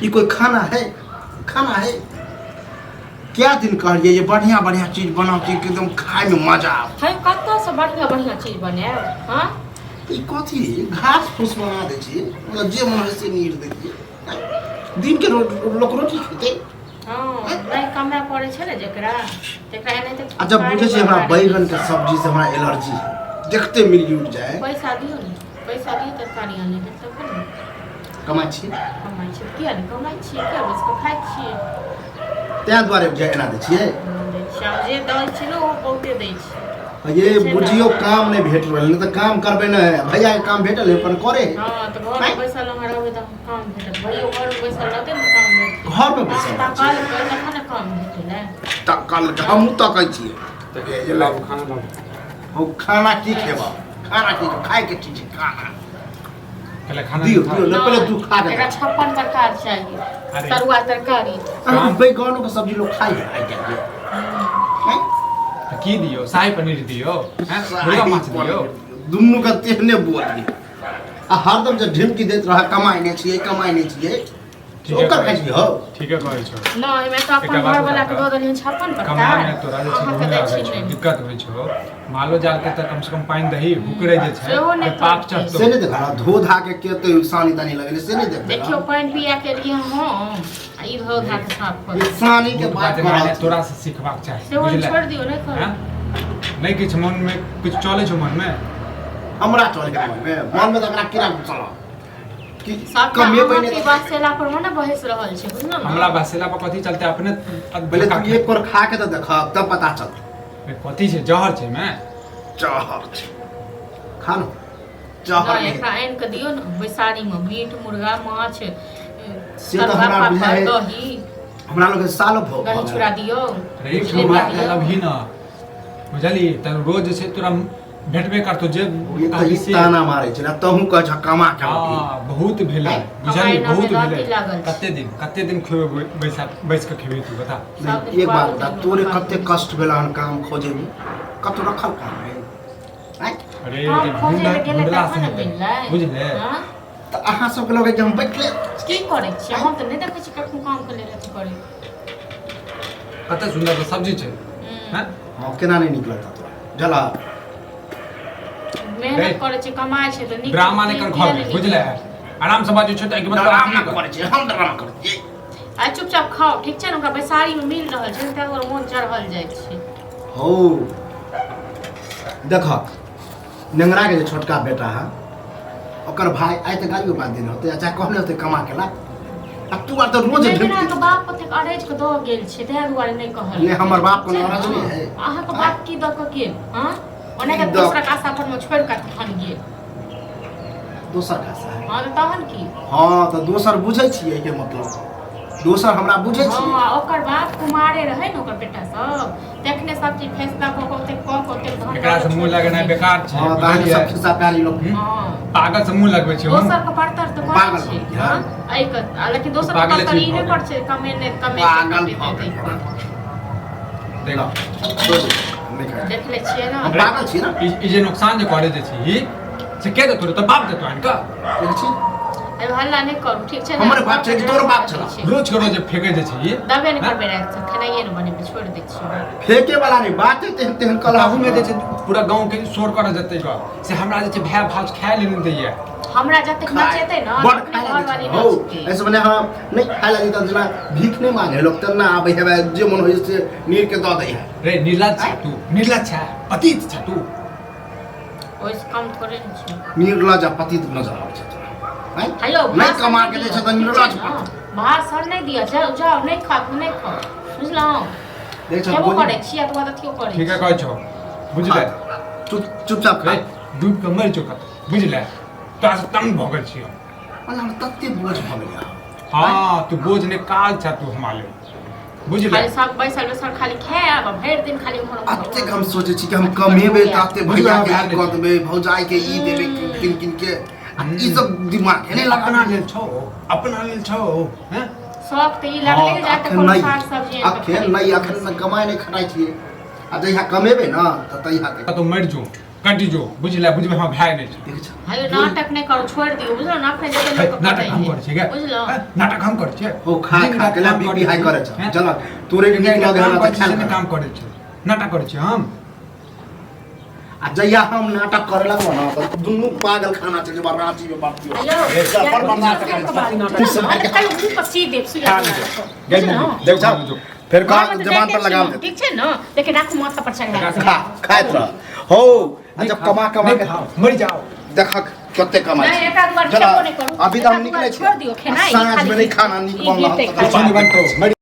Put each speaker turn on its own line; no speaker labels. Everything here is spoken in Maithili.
ये कोई खाना है? खाना है? क्या दिन कहलिए ये बढ़िया बढ़िया चीज बनाओ कि एकदम खाए में मजा आवे।
है कत्ता से बढ़िया बढ़िया चीज बनाए हां
ई कथी घास फूस बना दे छी मतलब जे मन है से नीर दे छी दिन के लोग रोटी खेते।
हां नहीं कमे पड़े छै ने जेकरा जेकरा एने त
अच्छा बुझे छी हमरा बैगन के सब्जी से हमरा एलर्जी है देखते मिल उठ जाए।
पैसा दियो ने पैसा दियो तरकारी आने के तब ने
कमाई छी
किया नहीं कमाई छी क्या बस को खाई छी
त्या द्वारे जे एना दे छिए
श्याम जे दै छी ने ओ बहुते दै छी।
ये बुझियो काम नहीं भेट रहल नहीं तो काम करबे न है भैया के काम भेटल है पर करे।
हां तो घर में पैसा लगा रहबे त काम भेटल भैया घर में पैसा रहते न काम भेटल
घर में पैसा
काल पैसा खाना काम भेटल है
त कल हम तकै छी
तो ये लाओ खाना लाओ।
हो खाना की खेबा खाना की खाए के चीज खाना
पहले खाना
दियो
खा।
दियो पहले तू खा के
एकरा 56 प्रकार चाहिए तरुआ तरकारी
हम बैगनों का सब्जी लोग खाई है हैं
की दियो शाही पनीर दियो हैं मुर्गा माछ दियो
दुन्नु का तेहने बोल दियो आ हरदम जे ढिमकी देत रहा कमाई नहीं छिए ओकर खाई छी हो
ठीक है कहै छौ
नहीं मैं तो अपन घर वाला के दो देलियन 56 प्रकार
कमाई में तोरा जे
अहाँ के
छै
दै
लागै
छी
छै
नहीं
दिक्कत होइ छौ मालो जाल के त कम से कम पानी दही हुकरे जे छै
सेहो नहि
पाप
करतै।
चढ़तो
से नहीं देखा धो धा के केते सानी तानी लगले से नहीं देख
देखियो पानी पिया के लिए हम ई धो धा के साफ कर
ये सानी के बात
बात
कर
तोरा से सीखबाक चाही
सेहो
बुझले
छोड़ दियो नहीं कर
हैं नहीं किछ मन में कुछ चले छौ मन में
हमरा चल के मन में तो एकरा कीड़ा चल कि
सब
कमे
कमे
बने
की बात सेला पर मने बहस रहल छै बुझलो ना
हमरा बसेला पर कथी चलते अपने
पहले तू एक बार खा के तो देख तब पता चल
कथी छै जहर छै मैं
जहर खा लो
ना
जहर
एकरा आन के दियो ना बैसारी में मीट मुर्गा माछ
से तो हमरा
तरुआ
बुझाए
पापड़ दही
हमरा लोग सालो भो
दही चूड़ा दियो
रे छोड़ा अभी ना बुझली त रोज से तोरा भेटबे करतो जे
ये तो ई ताना मारे छै ना तहू कह छ कमा के
हां बहुत भेलै बुझली
कमाई
बहुत
में
भेलै
दाँती लागल छै।
कते दिन खेबे बैस के खेबे तू बता
नहीं, एक बात बता तोरे कते कष्ट भेला हन काम खोजे में कतो रखल काम है हैं
अरे
काम खोजे ले गेले
ढूंढला
तखन
से
मिललै
बुझले
हां
तो अहाँ सब के लगे जे हम बैठले
की करे छी हम त नहीं देखे छी कखनो काम के लेल अथी करे
कते सुंदर सब्जी छै हैं
हां केना नहीं निकलता तोरा जला
मेहनत करे छी कमाई छै त नीक
ड्रामा नहीं कर घर में बुझले आराम से बाजू छै त एक
ड्रामा
मतलब
करे छै हम ड्रामा करे छियै
आ चुपचाप खाओ ठीक छै ने ओकरा बैसारी में मिल रहल छै त ओकर मोन चढ़ल जाइ छै
हो देख नेंगरा के जे छोटका बेटा है ओकर भाई आइ तक गालियो बात दिन होते अच्छा कहले होते कमा केला अब तू आर तो रोज
मेरा
ढिमकी
के बाप कते अरेज के द गेल छै तें दुआरे नहीं कहल
ने हमर बाप को नाराज नहीं है
अहाँ के बाप की द के गेल हां ओने के
की द-
दूसरा का सफर में छोड़ के तखन गेल
दोसर का सा है
हां त तहन की
हां तो दोसर बुझै छियै के मतलब दोसर हमरा बुझै छियै
हां ओकर बाप कुमारे रहे न ओकर बेटा सब देखने सब चीज फैसला को ओते धन
एकरा से मुंह लगना बेकार छै
हां ताहे सब खिस्सा प्यारी लोग
हां
पागल से मुंह लगबै छै
दोसर के पड़तर त
पागल
छै
हो
हां
गया।
आई के लेकिन दोसर के
पागल
पड़तर
चीज
ई
भऽ
नहीं पड़ छै कमे
पागल
देते
भऽ गेल।
देखो
नहीं खाए
देख ले छियै ना
हम पागल छी ना
ई जे नुकसान जे करे जे छी से के देतो त बाप देतो अनका
देख छी
अब हल्ला नहीं करू ठीक छै
हमर बाप छै कि तोर बाप छला?
रोज के रोज फे़के जे छी
दबे नहीं करबे रात से खेनाइए न बने छोड़ दै छियै
फेंके वाला नहीं बात है तेहन तेहन कला
कलाहू में जे छै पूरा गांव के शोर कर जते का से हमरा जे छै भाय भाज खाय ले नहीं दैया
हमरा जते नचेतै न
बड़
अपने
खाए
घर वाली
हो
नचते
ऐसे बने हां नहीं खाए लगी त जना भीख नहीं मांगे लोग त ना आबे है जे मन होय से नीर के द दे है
रे निर्लज छ तू निर्लज छ पतित छ तू
ओइस कम थोड़े न छै
निर्लज पतित नजर आवे छै हैं
हेलो
नहीं कमा के ले छ त निर्लज
बाहर सर नहीं दिया जाओ जाओ नहीं खा बुझलौ
देख छ
केबो करे छिया तो बात क्यों करे
ठीक है कहै छौ बुझले
चुपचाप खा
डूब के मर चुका बुझले तोरा से तंग भ गेल छी
अल्लाह हम तत्ते बोझ भ गेल
हां तू बोझ ने काल छ तू हमारे बुझले
खाली सब बैसल खाली खाए भरि दिन खाली घर
अत्ते हम सोचे छी कि हम कमेबे ताते भैया के ई क देबे भौजाई के ई देबे किन किन के ई सब दिमाग है नहीं
अपना
लगना
अपना लेल छौ हैं
शौक त ई लागले जाते कोनो साग सब्जी
अखन नहीं अखन कमाई नहीं खटाई छिए आ जहिया कमेबे ना त तहिया
तो मर जो कटि जो बुझले बुझबे हम भाई नहीं छै
देख छ
आयो नाटक नहीं करो छोड़ दियो बुझलो ना अपने जते लोग
नाटक हम करे छै के
बुझलो
नाटक हम करे छै
ओ खा खा के बीपी हाई करे छ चल तोरे के नीक लगे हमरा त खा
काम करे छै नाटक करे छै हम
आ जइया हम नाटक करे लगबो ना त दुन्नु पागल खाना चले बा रांची में बात दियो
आयो
पर बर्दाश्त कर
कल उसी पर सी देख सुया
देख छ फिर का जबान पर लगाम दे
ठीक छै न लेकिन राखू माथा पर चढ़ा
खा खाइत रह हो जब कमा कमा के
मर जाओ
देख कते कमाई
नहीं एक आध बार खेबो नहीं करू
अभी तो हम निकले
छोड़ दियो खेनाई
सांझ में नहीं खाना निक बनला
ई बीते खा।
पानी बंद करो